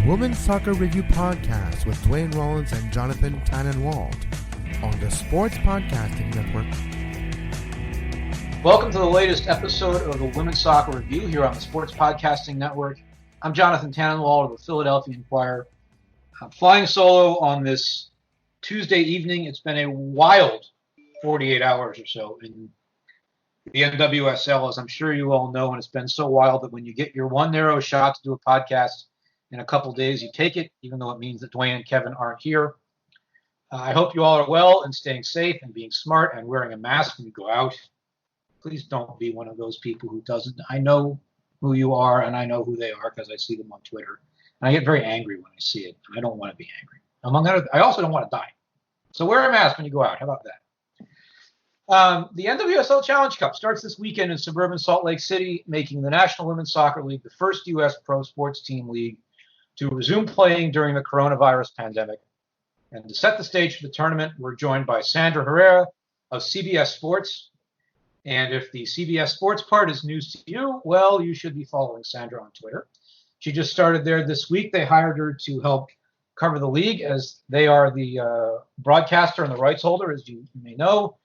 Women's Soccer Review Podcast with Dwayne Rollins and Jonathan Tannenwald on the Sports Podcasting Network. Welcome to the latest episode of the Women's Soccer Review here on the Sports Podcasting Network. I'm Jonathan Tannenwald of the Philadelphia Inquirer. I'm flying solo on this Tuesday evening. It's been a wild 48 hours or so in the NWSL, as I'm sure you all know, and it's been so wild that when you get your one narrow shot to do a podcast in a couple days, you take it, even though it means that Dwayne and Kevin aren't here. I hope you all are well and staying safe and being smart and wearing a mask when you go out. Please don't be one of those people who doesn't. I know who you are, and I know who they are because I see them on Twitter. And I get very angry when I see it. I don't want to be angry. Among other, I also don't want to die. So wear a mask when you go out. How about that? The NWSL Challenge Cup starts this weekend in suburban Salt Lake City, making the National Women's Soccer League the first U.S. pro sports team league to resume playing during the coronavirus pandemic. And to set the stage for the tournament, we're joined by Sandra Herrera of CBS Sports. And if the CBS Sports part is news to you, well, you should be following Sandra on Twitter. She just started there this week. They hired her to help cover the league, as they are the broadcaster and the rights holder, as you may know.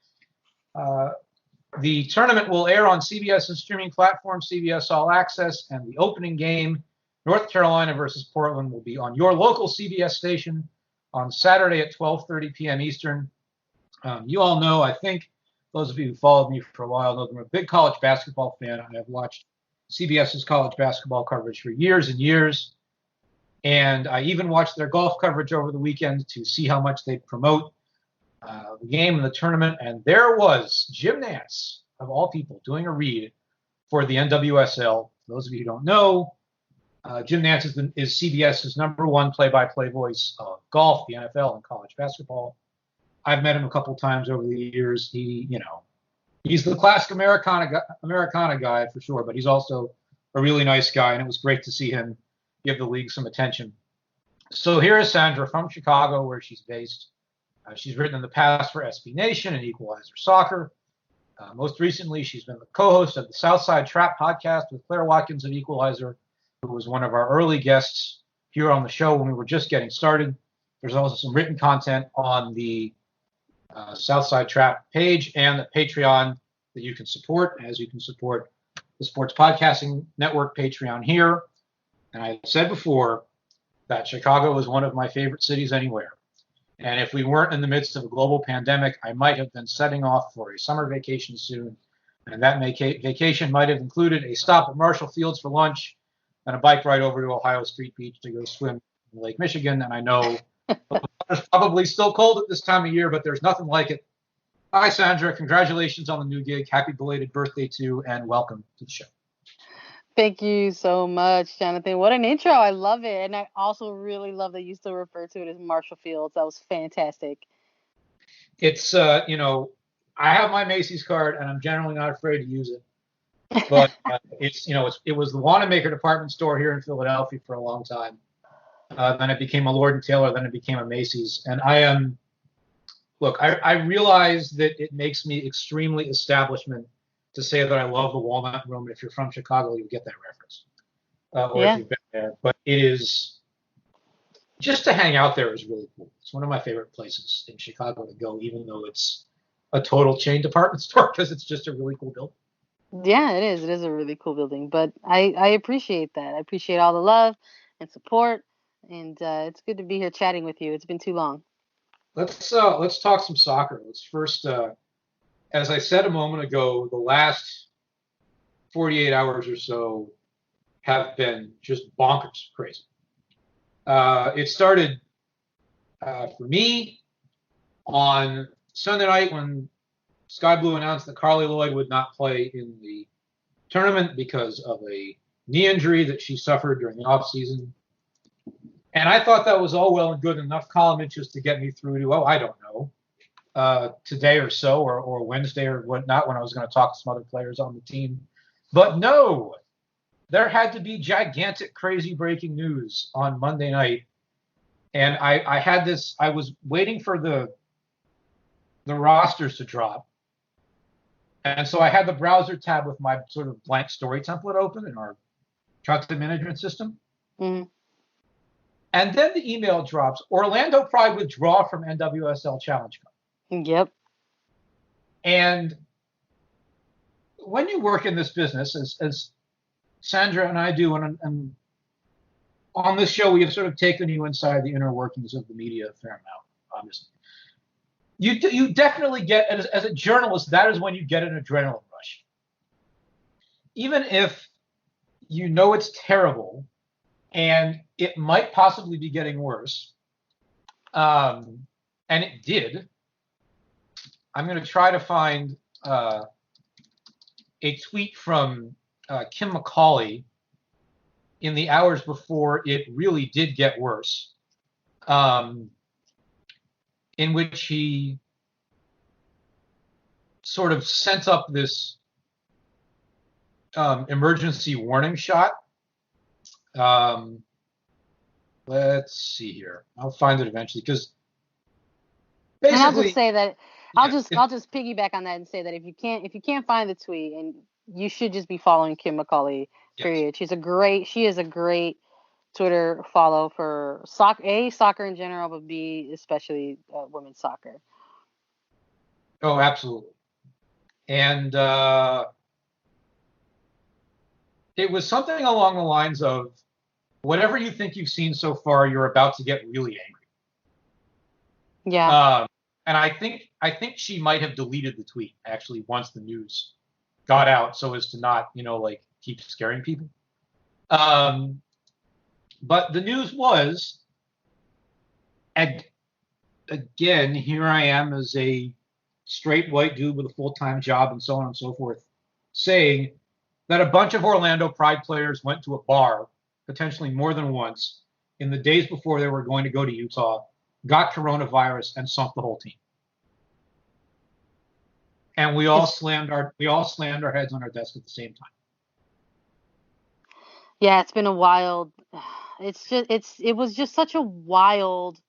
The tournament will air on CBS's streaming platform, CBS All Access, and the opening game, North Carolina versus Portland, will be on your local CBS station on Saturday at 12:30 p.m. Eastern. You all know, I think, those of you who followed me for a while know I'm a big college basketball fan. I have watched CBS's college basketball coverage for years and years. And I even watched their golf coverage over the weekend to see how much they promote the game and the tournament. And there was Jim Nantz, of all people, doing a read for the NWSL. For those of you who don't know, Jim Nantz is CBS's number one play-by-play voice of golf, the NFL, and college basketball. I've met him a couple times over the years. He's the classic Americana guy for sure, but he's also a really nice guy, and it was great to see him give the league some attention. So here is Sandra from Chicago, where she's based. She's written in the past for SB Nation and Equalizer Soccer. Most recently, she's been the co-host of the Southside Trap podcast with Claire Watkins of Equalizer, who was one of our early guests here on the show when we were just getting started. There's also some written content on the Southside Trap page and the Patreon that you can support, as you can support the Sports Podcasting Network Patreon here. And I said before that Chicago is one of my favorite cities anywhere. And if we weren't in the midst of a global pandemic, I might have been setting off for a summer vacation soon. And that vacation might have included a stop at Marshall Fields for lunch and a bike ride over to Ohio Street Beach to go swim in Lake Michigan. And I know it's probably still cold at this time of year, but there's nothing like it. Hi, Sandra. Congratulations on the new gig. Happy belated birthday to you, and welcome to the show. Thank you so much, Jonathan. What an intro. I love it. And I also really love that you still refer to it as Marshall Fields. That was fantastic. It's, I have my Macy's card, and I'm generally not afraid to use it. But it was the Wanamaker department store here in Philadelphia for a long time. Then it became a Lord & Taylor. Then it became a Macy's. And I realize that it makes me extremely establishment to say that I love the Walnut Room. If you're from Chicago, you get that reference. If you've been there. But it is, just to hang out there is really cool. It's one of my favorite places in Chicago to go, even though it's a total chain department store, because it's just a really cool building. Yeah, it is. It is a really cool building. But I appreciate that. I appreciate all the love and support. And it's good to be here chatting with you. It's been too long. Let's talk some soccer. Let's first, as I said a moment ago, the last 48 hours or so have been just bonkers crazy. It started for me on Sunday night when Sky Blue announced that Carly Lloyd would not play in the tournament because of a knee injury that she suffered during the offseason. And I thought that was all well and good, enough column interest to get me through to, today or so, or Wednesday or whatnot, when I was going to talk to some other players on the team. But no, there had to be gigantic, crazy breaking news on Monday night. And I was waiting for the rosters to drop. And so I had the browser tab with my sort of blank story template open in our content management system. Mm-hmm. And then the email drops, Orlando Pride withdraw from NWSL Challenge Cup. Yep. And when you work in this business, as Sandra and I do, and on this show, we have sort of taken you inside the inner workings of the media a fair amount, obviously. You definitely get, as a journalist, that is when you get an adrenaline rush. Even if you know it's terrible and it might possibly be getting worse, and it did, I'm going to try to find a tweet from Kim McCauley in the hours before it really did get worse, in which he sort of sent up this emergency warning shot. Let's see here. I'll find it eventually, because basically, and I'll just say that I'll just piggyback on that and say that if you can't find the tweet, and you should just be following Kim McCauley. Period. Yes. She is a great Twitter follow for soccer in general, but B, especially women's soccer. Oh, absolutely. And it was something along the lines of, whatever you think you've seen so far, you're about to get really angry. Yeah. And I think she might have deleted the tweet actually once the news got out, so as to not, keep scaring people. But the news was, and again, here I am as a straight white dude with a full-time job and so on and so forth, saying that a bunch of Orlando Pride players went to a bar, potentially more than once, in the days before they were going to go to Utah, got coronavirus, and sunk the whole team. And we all slammed our heads on our desk at the same time. Yeah, it's been a wild. It was just such a wild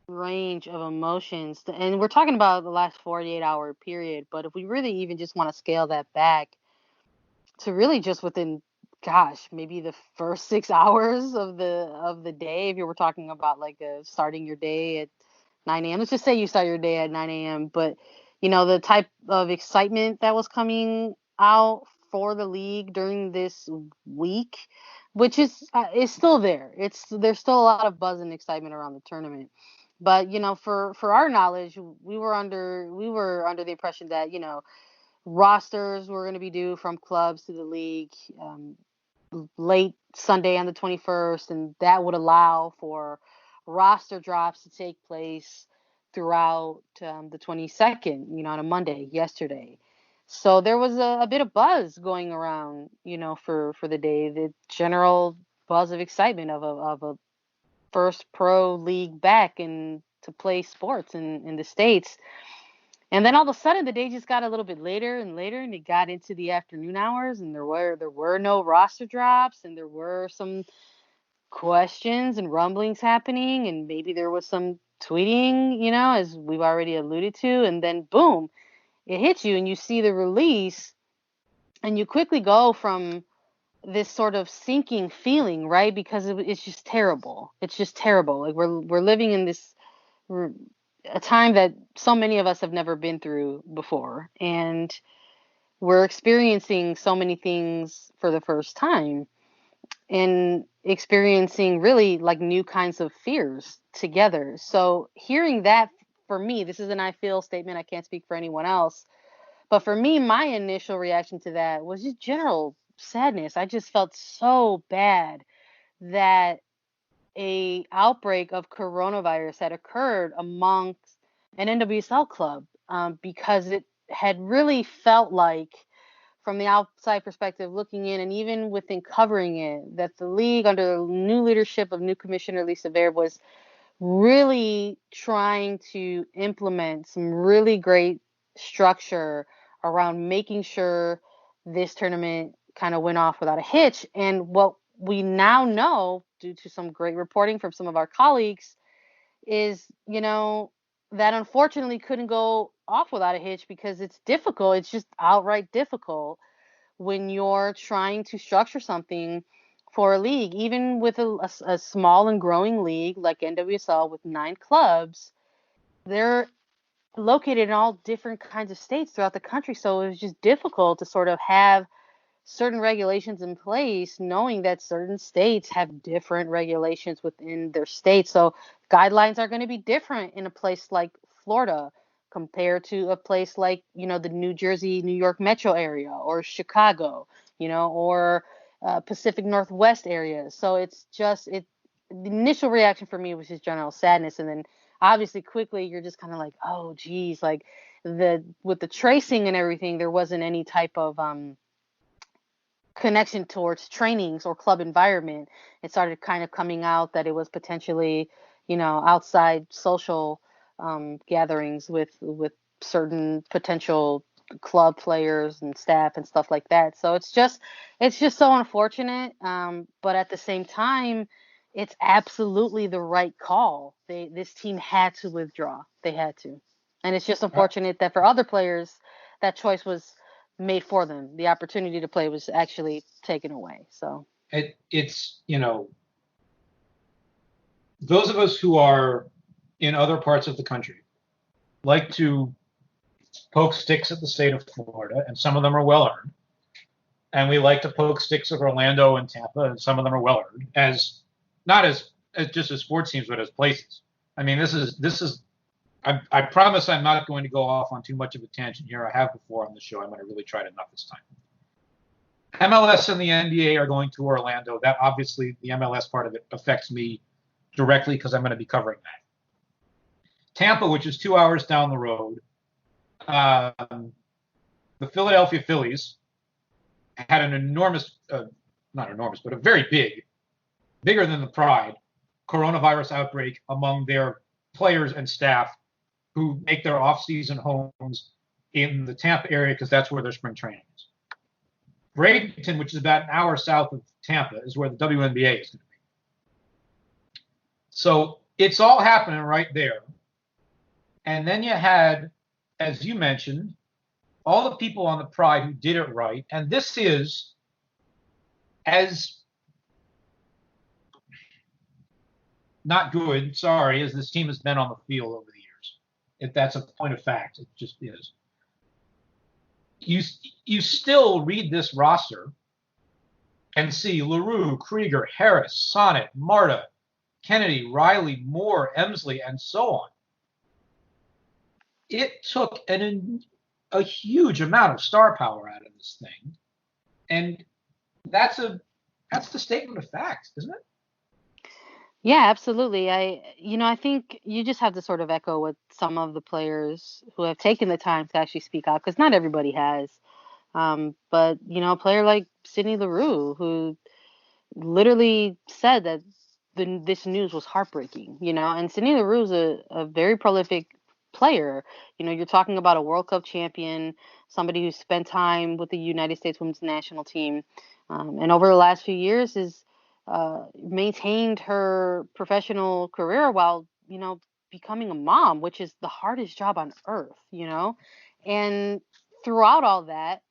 range of emotions, and we're talking about the last 48-hour period. But if we really even just want to scale that back to really just within, maybe the first 6 hours of the day, if you were talking about like starting your day at 9 a.m. Let's just say you start your day at 9 a.m. But the type of excitement that was coming out for the league during this week, which is still there. There's still a lot of buzz and excitement around the tournament. But for our knowledge, we were under the impression that rosters were going to be due from clubs to the league late Sunday on the 21st, and that would allow for roster drops to take place throughout the 22nd, on a Monday, yesterday. So there was a bit of buzz going around, for the day, the general buzz of excitement of a first pro league back and to play sports in the States. And then all of a sudden the day just got a little bit later and later, and it got into the afternoon hours, and there were no roster drops, and there were some questions and rumblings happening, and maybe there was some tweeting, as we've already alluded to, and then boom, it hits you and you see the release, and you quickly go from this sort of sinking feeling, right? Because it's just terrible. It's just terrible. Like we're living in a time that so many of us have never been through before, and we're experiencing so many things for the first time, and experiencing really like new kinds of fears together. So hearing that, for me, this is an I feel statement. I can't speak for anyone else. But for me, my initial reaction to that was just general sadness. I just felt so bad that a outbreak of coronavirus had occurred amongst an NWSL club, because it had really felt like, from the outside perspective looking in, and even within covering it, that the league under the new leadership of new commissioner Lisa Baird was really trying to implement some really great structure around making sure this tournament kind of went off without a hitch. And what we now know, due to some great reporting from some of our colleagues, is, that unfortunately couldn't go off without a hitch, because it's difficult. It's just outright difficult when you're trying to structure something for a league, even with a small and growing league like NWSL with 9 clubs. They're located in all different kinds of states throughout the country, so it was just difficult to sort of have certain regulations in place, knowing that certain states have different regulations within their state. So guidelines are going to be different in a place like Florida compared to a place like, the New Jersey, New York metro area, or Chicago, or Pacific Northwest areas. So it's just, the initial reaction for me was just general sadness. And then obviously quickly you're just kind of like, oh geez, like with the tracing and everything, there wasn't any type of connection towards trainings or club environment. It started kind of coming out that it was potentially, outside social gatherings with certain potential club players and staff and stuff like that. So it's just so unfortunate. But at the same time, it's absolutely the right call. This team had to withdraw. They had to. And it's just unfortunate that for other players, that choice was made for them. The opportunity to play was actually taken away. So it's those of us who are in other parts of the country like to poke sticks at the state of Florida, and some of them are well earned. And we like to poke sticks at Orlando and Tampa, and some of them are well earned, as not as just as sports teams, but as places. I mean, this is. I promise I'm not going to go off on too much of a tangent here. I have before on the show. I'm going to really try to not this time. MLS and the NBA are going to Orlando. That obviously, the MLS part of it affects me directly because I'm going to be covering that. Tampa, which is 2 hours down the road, the Philadelphia Phillies had an enormous, not enormous, but a very bigger than the Pride, coronavirus outbreak among their players and staff who make their off-season homes in the Tampa area because that's where their spring training is. Bradenton, which is about an hour south of Tampa, is where the WNBA is going to be. So it's all happening right there. And then you had, as you mentioned, all the people on the Pride who did it right. And this is as not good, sorry, as this team has been on the field over the years. If that's a point of fact, it just is. You still read this roster and see Leroux, Krieger, Harris, Sonnet, Marta, Kennedy, Riley, Moore, Emsley, and so on. It took a huge amount of star power out of this thing, and that's the statement of fact, isn't it? Yeah, absolutely. I think you just have to sort of echo what some of the players who have taken the time to actually speak out, because not everybody has. But a player like Sydney Leroux, who literally said that this news was heartbreaking, and Sydney Leroux is a very prolific player. You're talking about a World Cup champion, somebody who spent time with the United States women's national team, and over the last few years is maintained her professional career while, becoming a mom, which is the hardest job on earth, and throughout all that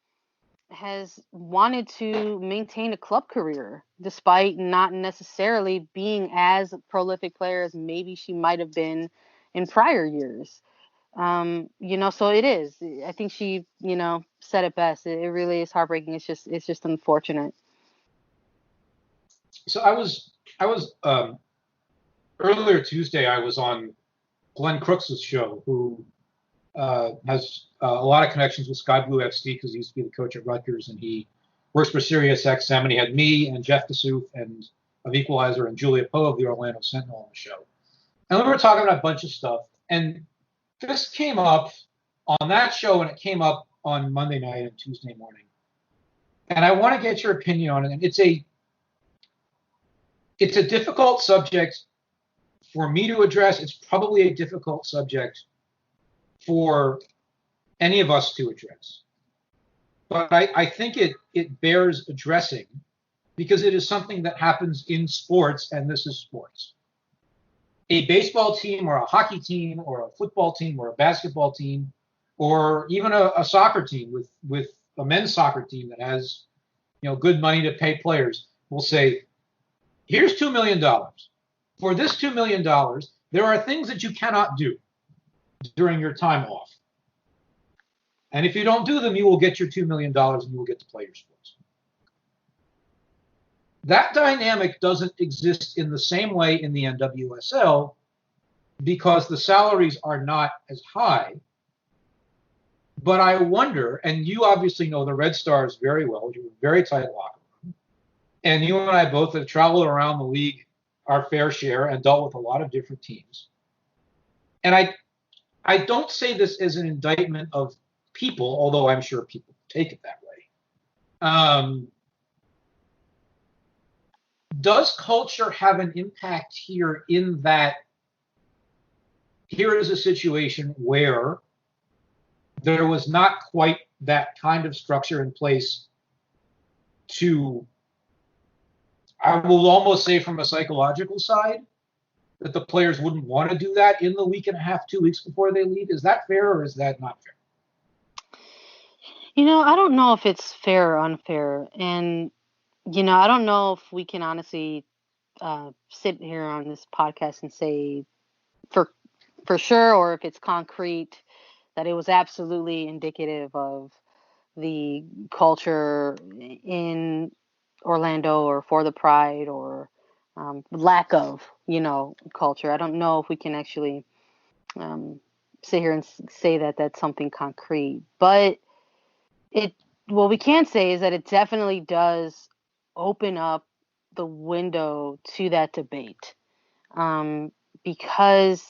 has wanted to maintain a club career despite not necessarily being as prolific player as maybe she might have been in prior years. So it is. I think she, said it best. It really is heartbreaking. It's just unfortunate. So I was earlier Tuesday. I was on Glenn Crooks' show, who has a lot of connections with Sky Blue FC because he used to be the coach at Rutgers, and he works for Sirius XM. And he had me and Jeff Kassouf and of Equalizer and Julia Poe of the Orlando Sentinel on the show, and we were talking about a bunch of stuff. And this came up on that show, and it came up on Monday night and Tuesday morning. And I want to get your opinion on it. And it's a difficult subject for me to address. It's probably a difficult subject for any of us to address. But I think it bears addressing because it is something that happens in sports, and this is sports. A baseball team or a hockey team or a football team or a basketball team or even a soccer team with a men's soccer team that has good money to pay players will say, here's $2 million. For this $2 million, there are things that you cannot do during your time off. And if you don't do them, you will get your $2 million and you will get to play your sports. That dynamic doesn't exist in the same way in the NWSL because the salaries are not as high. But I wonder, and you obviously know the Red Stars very well, you're a very tight locker room, and you and I both have traveled around the league our fair share and dealt with a lot of different teams. And I don't say this as an indictment of people, although I'm sure people take it that way. Does culture have an impact here in that here is a situation where there was not quite that kind of structure in place to, I will almost say from a psychological side, that the players wouldn't want to do that in the week and a half, 2 weeks before they leave? Is that fair or is that not fair? I don't know if it's fair or unfair. And, I don't know if we can honestly sit here on this podcast and say for sure, or if it's concrete that it was absolutely indicative of the culture in Orlando or for the Pride or lack of, culture. I don't know if we can actually sit here and say that that's something concrete. But what we can say is that it definitely does open up the window to that debate. Because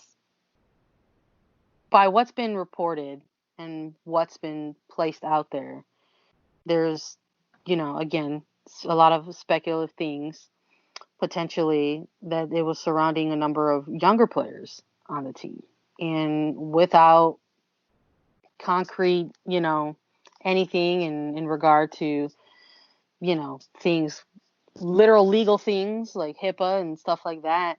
by what's been reported and what's been placed out there, there's, again, a lot of speculative things potentially that it was surrounding a number of younger players on the team. And without concrete, anything in regard to, things, literal legal things like HIPAA and stuff like that,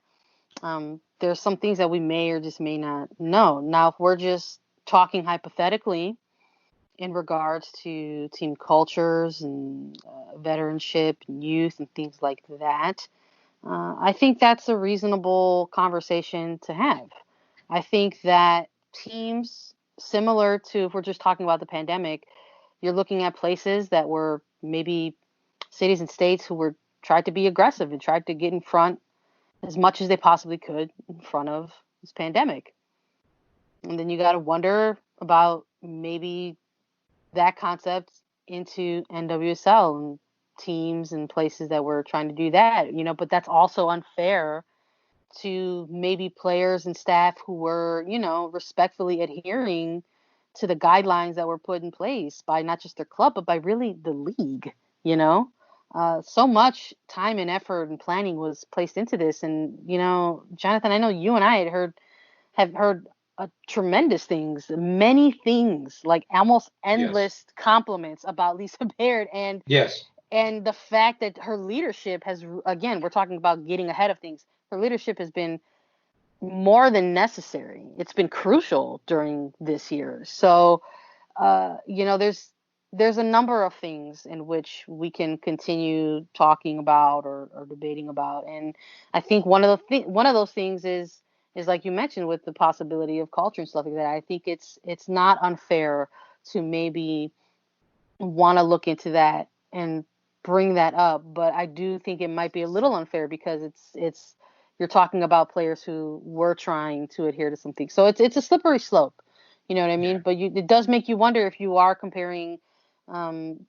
there's some things that we may or just may not know. Now, if we're just talking hypothetically in regards to team cultures and veteranship and youth and things like that, I think that's a reasonable conversation to have. I think that teams, similar to if we're just talking about the pandemic, you're looking at places that were maybe cities and states who were tried to be aggressive and tried to get in front as much as they possibly could in front of this pandemic. And then you got to wonder about maybe that concept into NWSL and teams and places that were trying to do that, but that's also unfair to maybe players and staff who were, respectfully adhering to the guidelines that were put in place by not just their club, but by really the league, so much time and effort and planning was placed into this. And, Jonathan, I know you and I have heard tremendous things, many things, like almost endless compliments about Lisa Baird. And yes, and the fact that her leadership has, again, we're talking about getting ahead of things. Her leadership has been more than necessary. It's been crucial during this year. So, there's a number of things in which we can continue talking about or debating about. And I think one of those things is like you mentioned with the possibility of culture and stuff like that. I think it's not unfair to maybe want to look into that and bring that up, but I do think it might be a little unfair because it's you're talking about players who were trying to adhere to something. So it's a slippery slope, you know what I mean? Yeah. But it does make you wonder if you are comparing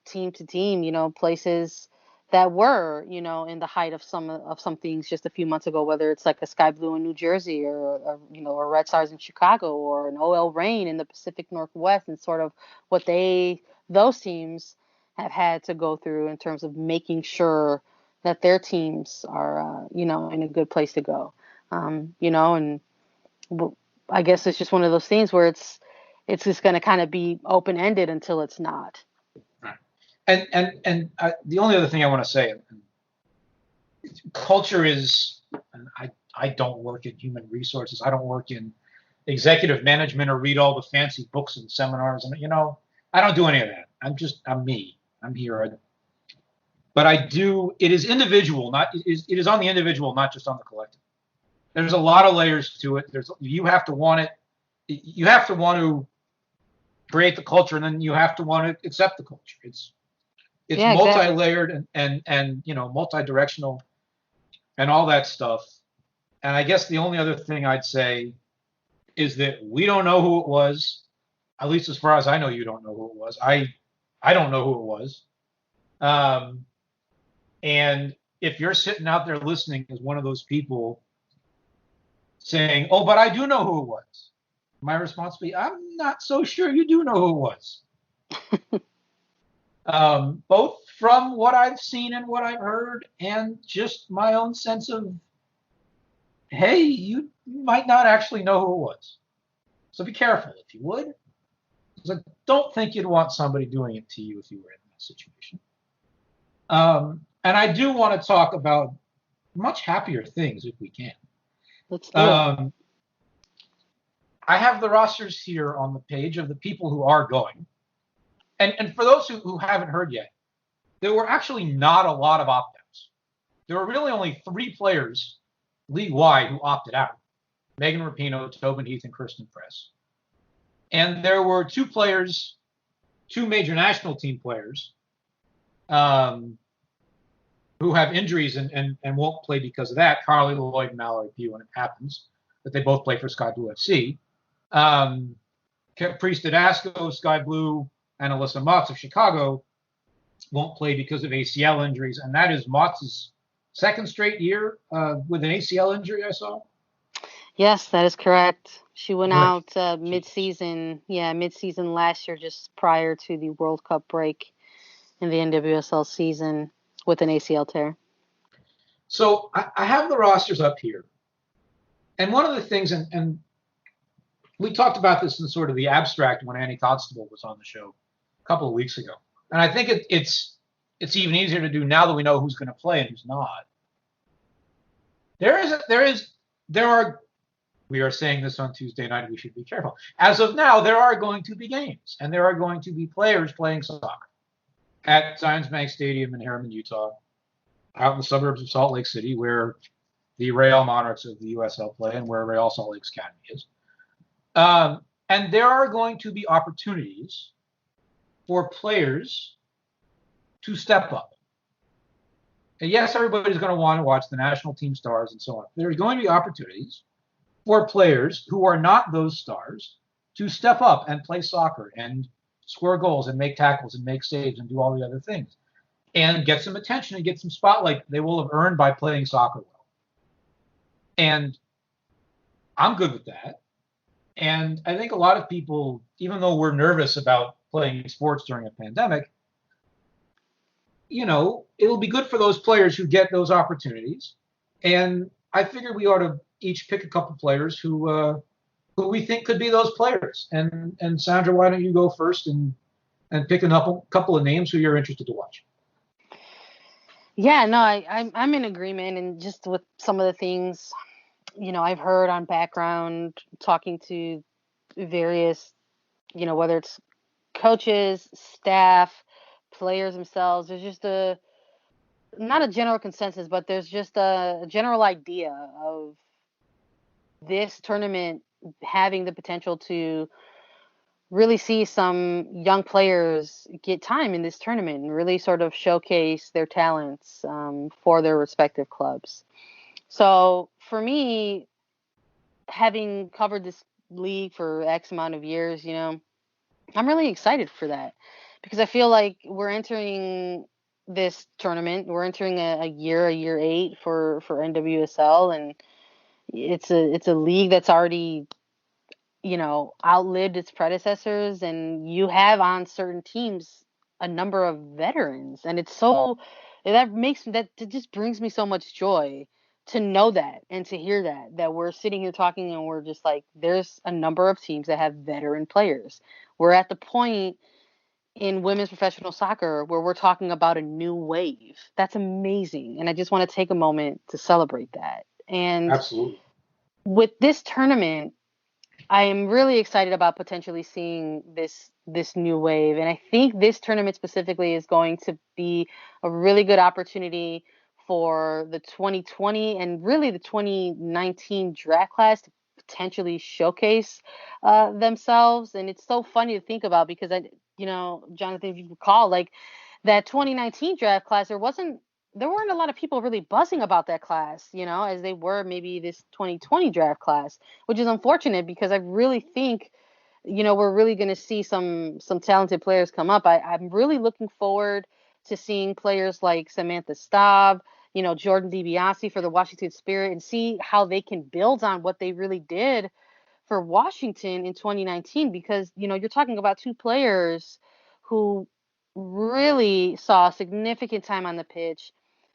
team to team, places that were, in the height of some things just a few months ago, whether it's like a Sky Blue in New Jersey or a Red Stars in Chicago or an OL Reign in the Pacific Northwest, and sort of what those teams have had to go through in terms of making sure that their teams are, in a good place to go, and I guess it's just one of those things where it's just going to kind of be open-ended until it's not. Right. And the only other thing I want to say, culture is, and I don't work in human resources. I don't work in executive management or read all the fancy books and seminars. And, I don't do any of that. I'm me. I'm here. But it is individual, it is on the individual, not just on the collective. There's a lot of layers to it. You have to want it. You have to want to create the culture, and then you have to want to accept the culture. It's multi-layered and multi-directional and all that stuff. And I guess the only other thing I'd say is that we don't know who it was. At least as far as I know, you don't know who it was. I don't know who it was. And if you're sitting out there listening as one of those people saying, "Oh, but I do know who it was," my response would be, "I'm not so sure you do know who it was." Both from what I've seen and what I've heard, and just my own sense of, hey, you might not actually know who it was. So be careful if you would. Because I don't think you'd want somebody doing it to you if you were in that situation. And I do want to talk about much happier things if we can. Let's do it. I have the rosters here on the page of the people who are going. And for those who haven't heard yet, there were actually not a lot of opt-outs. There were really only 3 players league-wide who opted out: Megan Rapinoe, Tobin Heath, and Kristen Press. And there were 2 players, 2 major national team players, who have injuries and won't play because of that: Carly Lloyd and Mallory Pugh, and it happens that they both play for Sky Blue FC. Caprice Didasco, Sky Blue, and Alyssa Motz of Chicago won't play because of ACL injuries, and that is Motz's second straight year with an ACL injury, I saw. Yes, that is correct. She went out mid-season last year, just prior to the World Cup break in the NWSL season, with an ACL tear. So I have the rosters up here. And one of the things, and we talked about this in sort of the abstract when Annie Constable was on the show a couple of weeks ago. And I think it's even easier to do now that we know who's going to play and who's not. We are saying this on Tuesday night, we should be careful. As of now, there are going to be games, and there are going to be players playing soccer at Zions Bank Stadium in Harriman, Utah, out in the suburbs of Salt Lake City, where the Real Monarchs of the USL play and where Real Salt Lake's Academy is. And there are going to be opportunities for players to step up. And yes, everybody's going to want to watch the national team stars and so on. There's going to be opportunities for players who are not those stars to step up and play soccer and score goals and make tackles and make saves and do all the other things and get some attention and get some spotlight they will have earned by playing soccer well. And I'm good with that. And I think a lot of people, even though we're nervous about playing sports during a pandemic, it'll be good for those players who get those opportunities. And I figure we ought to each pick a couple players who we think could be those players. And Sandra, why don't you go first and pick a couple of names who you're interested to watch? Yeah, no, I'm in agreement, and just with some of the things, I've heard on background, talking to various, whether it's coaches, staff, players themselves. There's just not a general consensus, but there's just a general idea of this tournament having the potential to really see some young players get time in this tournament and really sort of showcase their talents for their respective clubs. So for me, having covered this league for X amount of years, I'm really excited for that, because I feel like we're entering this tournament. We're entering a year 8 for NWSL, and it's a league that's already, outlived its predecessors, and you have on certain teams a number of veterans, and it's so that just brings me so much joy to know that and to hear that we're sitting here talking and we're just like, there's a number of teams that have veteran players. We're at the point in women's professional soccer where we're talking about a new wave. That's amazing. And I just want to take a moment to celebrate that. And absolutely, with this tournament, I am really excited about potentially seeing this new wave, and I think this tournament specifically is going to be a really good opportunity for the 2020 and really the 2019 draft class to potentially showcase themselves. And it's so funny to think about because Jonathan, if you recall, like that 2019 draft class, there weren't a lot of people really buzzing about that class, as they were maybe this 2020 draft class, which is unfortunate because I really think, we're really going to see some talented players come up. I'm really looking forward to seeing players like Samantha Staub, Jordan DiBiase for the Washington Spirit, and see how they can build on what they really did for Washington in 2019, because you're talking about two players who really saw significant time on the pitch.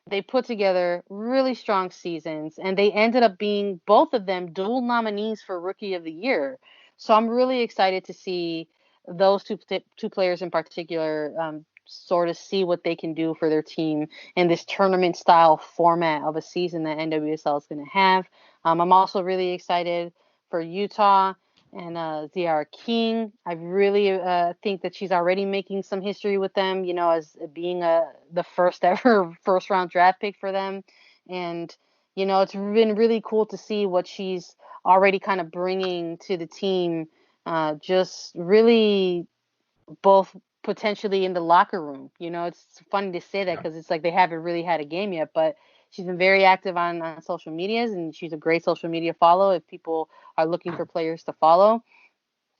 They put together really strong seasons, and they ended up being, both of them, dual nominees for Rookie of the Year. So I'm really excited to see those two players in particular sort of see what they can do for their team in this tournament style format of a season that NWSL is going to have. I'm also really excited for Utah and Ziara King. I really think that she's already making some history with them, as being the first ever first round draft pick for them. And, it's been really cool to see what she's already kind of bringing to the team, just really both potentially in the locker room. It's funny to say that because it's like they haven't really had a game yet, but she's been very active on social medias, and she's a great social media follow if people are looking for players to follow.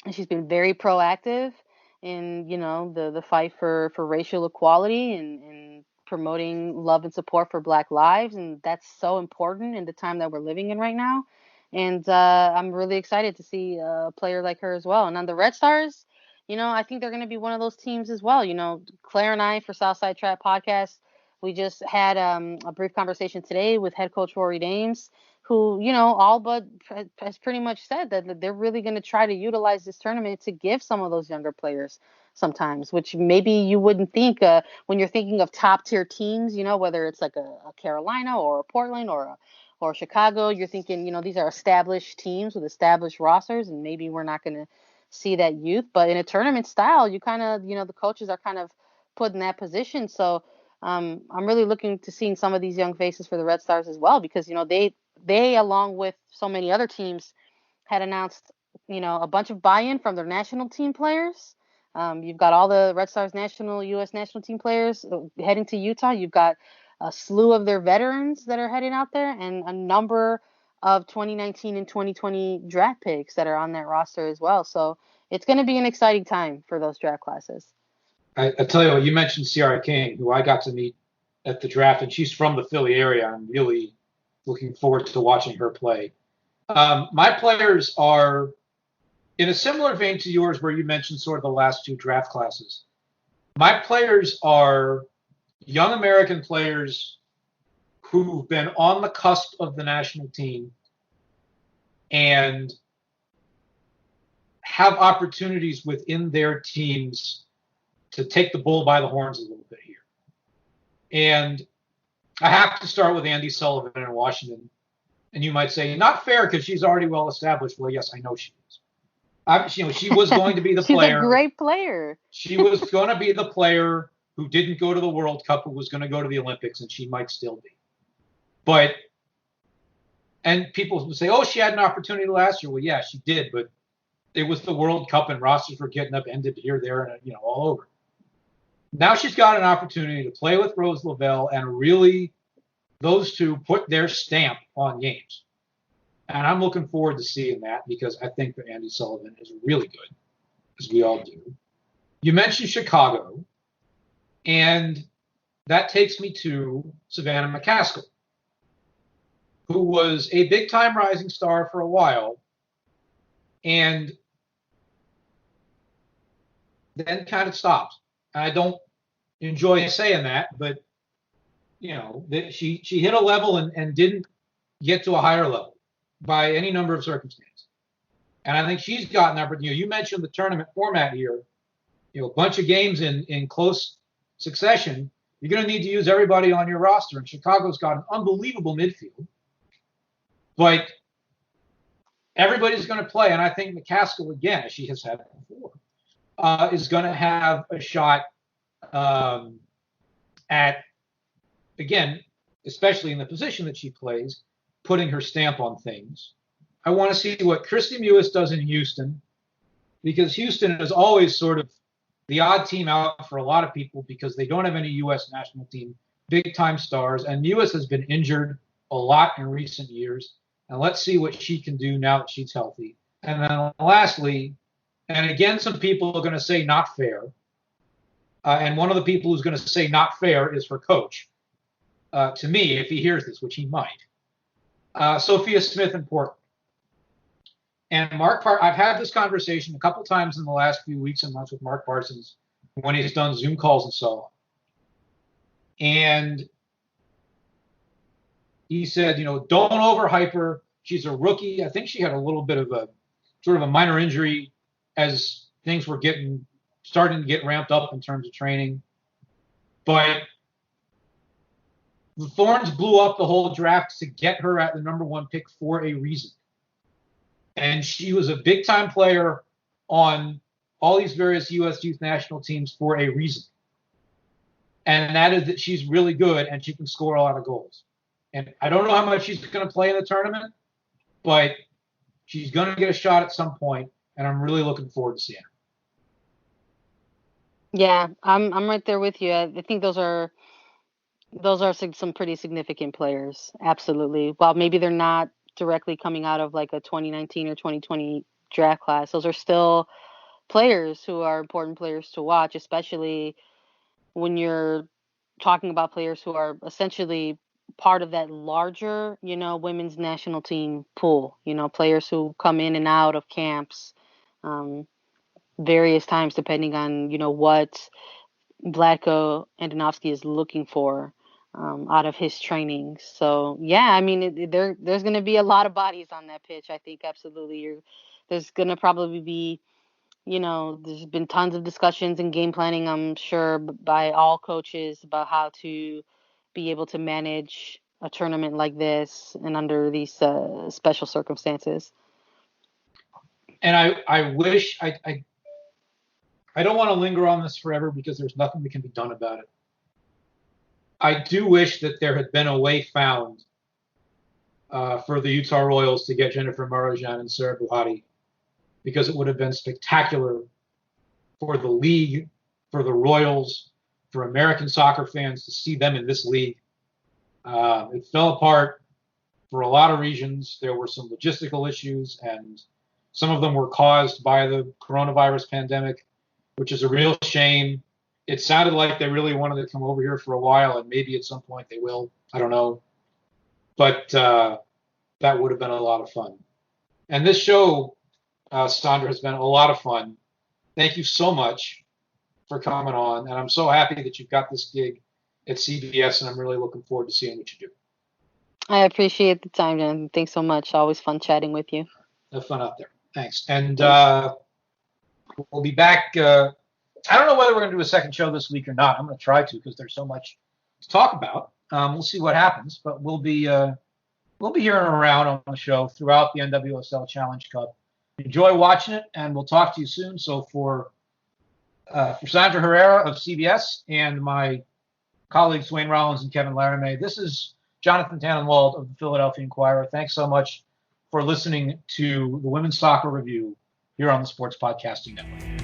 And she's been very proactive in, the fight for racial equality and promoting love and support for Black lives. And that's so important in the time that we're living in right now. And I'm really excited to see a player like her as well. And on the Red Stars, I think they're going to be one of those teams as well. Claire and I for Southside Trap Podcast, we just had a brief conversation today with head coach Rory Dames, who, all but has pretty much said that they're really going to try to utilize this tournament to give some of those younger players sometimes, which maybe you wouldn't think when you're thinking of top tier teams, whether it's like a Carolina or a Portland or Chicago, you're thinking, these are established teams with established rosters, and maybe we're not going to see that youth. But in a tournament style, you kind of, the coaches are kind of put in that position. So I'm really looking to seeing some of these young faces for the Red Stars as well, because, they, along with so many other teams, had announced, a bunch of buy-in from their national team players. You've got all the Red Stars U.S. national team players heading to Utah. You've got a slew of their veterans that are heading out there, and a number of 2019 and 2020 draft picks that are on that roster as well. So it's going to be an exciting time for those draft classes. I tell you what, you mentioned Ciara King, who I got to meet at the draft, and she's from the Philly area. I'm really looking forward to watching her play. My players are in a similar vein to yours, where you mentioned sort of the last two draft classes. My players are young American players who've been on the cusp of the national team and have opportunities within their teams to take the bull by the horns a little bit here. And I have to start with Andi Sullivan in Washington. And you might say, not fair because she's already well established. Well, yes, I know she is. She was going to be the player. She's a great player. She was going to be the player who didn't go to the World Cup, who was going to go to the Olympics, and she might still be. And people would say, oh, she had an opportunity last year. Well, yeah, she did, but it was the World Cup, and rosters were getting upended here, there, and all over. Now she's got an opportunity to play with Rose Lavelle, and really those two put their stamp on games. And I'm looking forward to seeing that, because I think that Andi Sullivan is really good, as we all do. You mentioned Chicago, and that takes me to Savannah McCaskill, who was a big-time rising star for a while, and then kind of stopped. I don't enjoy saying that, but she hit a level and didn't get to a higher level by any number of circumstances. And I think she's gotten up. You mentioned the tournament format here. A bunch of games in close succession. You're going to need to use everybody on your roster. And Chicago's got an unbelievable midfield. But everybody's going to play. And I think McCaskill, again, as she has had before, is going to have a shot at, again, especially in the position that she plays, putting her stamp on things. I want to see what Kristie Mewis does in Houston, because Houston is always sort of the odd team out for a lot of people because they don't have any U.S. national team big-time stars, and Mewis has been injured a lot in recent years, and let's see what she can do now that she's healthy. And then lastly, and again, some people are going to say not fair, and one of the people who's going to say not fair is her coach. To me, if he hears this, which he might, Sophia Smith in Portland. And I've had this conversation a couple times in the last few weeks and months with Mark Parsons when he's done Zoom calls and so on. And he said, don't overhype her. She's a rookie. I think she had a little bit of a sort of a minor injury as things were starting to get ramped up in terms of training. But the Thorns blew up the whole draft to get her at the number 1 pick for a reason. And she was a big-time player on all these various U.S. youth national teams for a reason. And that is that she's really good and she can score a lot of goals. And I don't know how much she's going to play in the tournament, but she's going to get a shot at some point, and I'm really looking forward to seeing her. Yeah, I'm right there with you. I think those are some pretty significant players. Absolutely. While maybe they're not directly coming out of like a 2019 or 2020 draft class, those are still players who are important players to watch, especially when you're talking about players who are essentially part of that larger, women's national team pool, players who come in and out of camps various times depending on, what Vlatko Andonovski is looking for out of his training. So, yeah, I mean, there's going to be a lot of bodies on that pitch, I think, absolutely. There's going to probably be, there's been tons of discussions and game planning, I'm sure, by all coaches about how to be able to manage a tournament like this and under these special circumstances. And I wish, I don't want to linger on this forever because there's nothing that can be done about it. I do wish that there had been a way found for the Utah Royals to get Jennifer Marajan and Sarah Buhati, because it would have been spectacular for the league, for the Royals, for American soccer fans to see them in this league. It fell apart for a lot of reasons. There were some logistical issues, and some of them were caused by the coronavirus pandemic, which is a real shame. It sounded like they really wanted to come over here for a while, and maybe at some point they will. I don't know. But that would have been a lot of fun. And this show, Sandra, has been a lot of fun. Thank you so much for coming on. And I'm so happy that you've got this gig at CBS, and I'm really looking forward to seeing what you do. I appreciate the time, Jen. Thanks so much. Always fun chatting with you. Have fun out there. Thanks. And we'll be back. I don't know whether we're going to do a second show this week or not. I'm going to try to because there's so much to talk about. We'll see what happens, but we'll be here and around on the show throughout the NWSL Challenge Cup. Enjoy watching it, and we'll talk to you soon. So for Sandra Herrera of CBS and my colleagues Dwayne Rollins and Kevin Laramie, this is Jonathan Tannenwald of the Philadelphia Inquirer. Thanks so much for listening to the Women's Soccer Review here on the Sports Podcasting Network.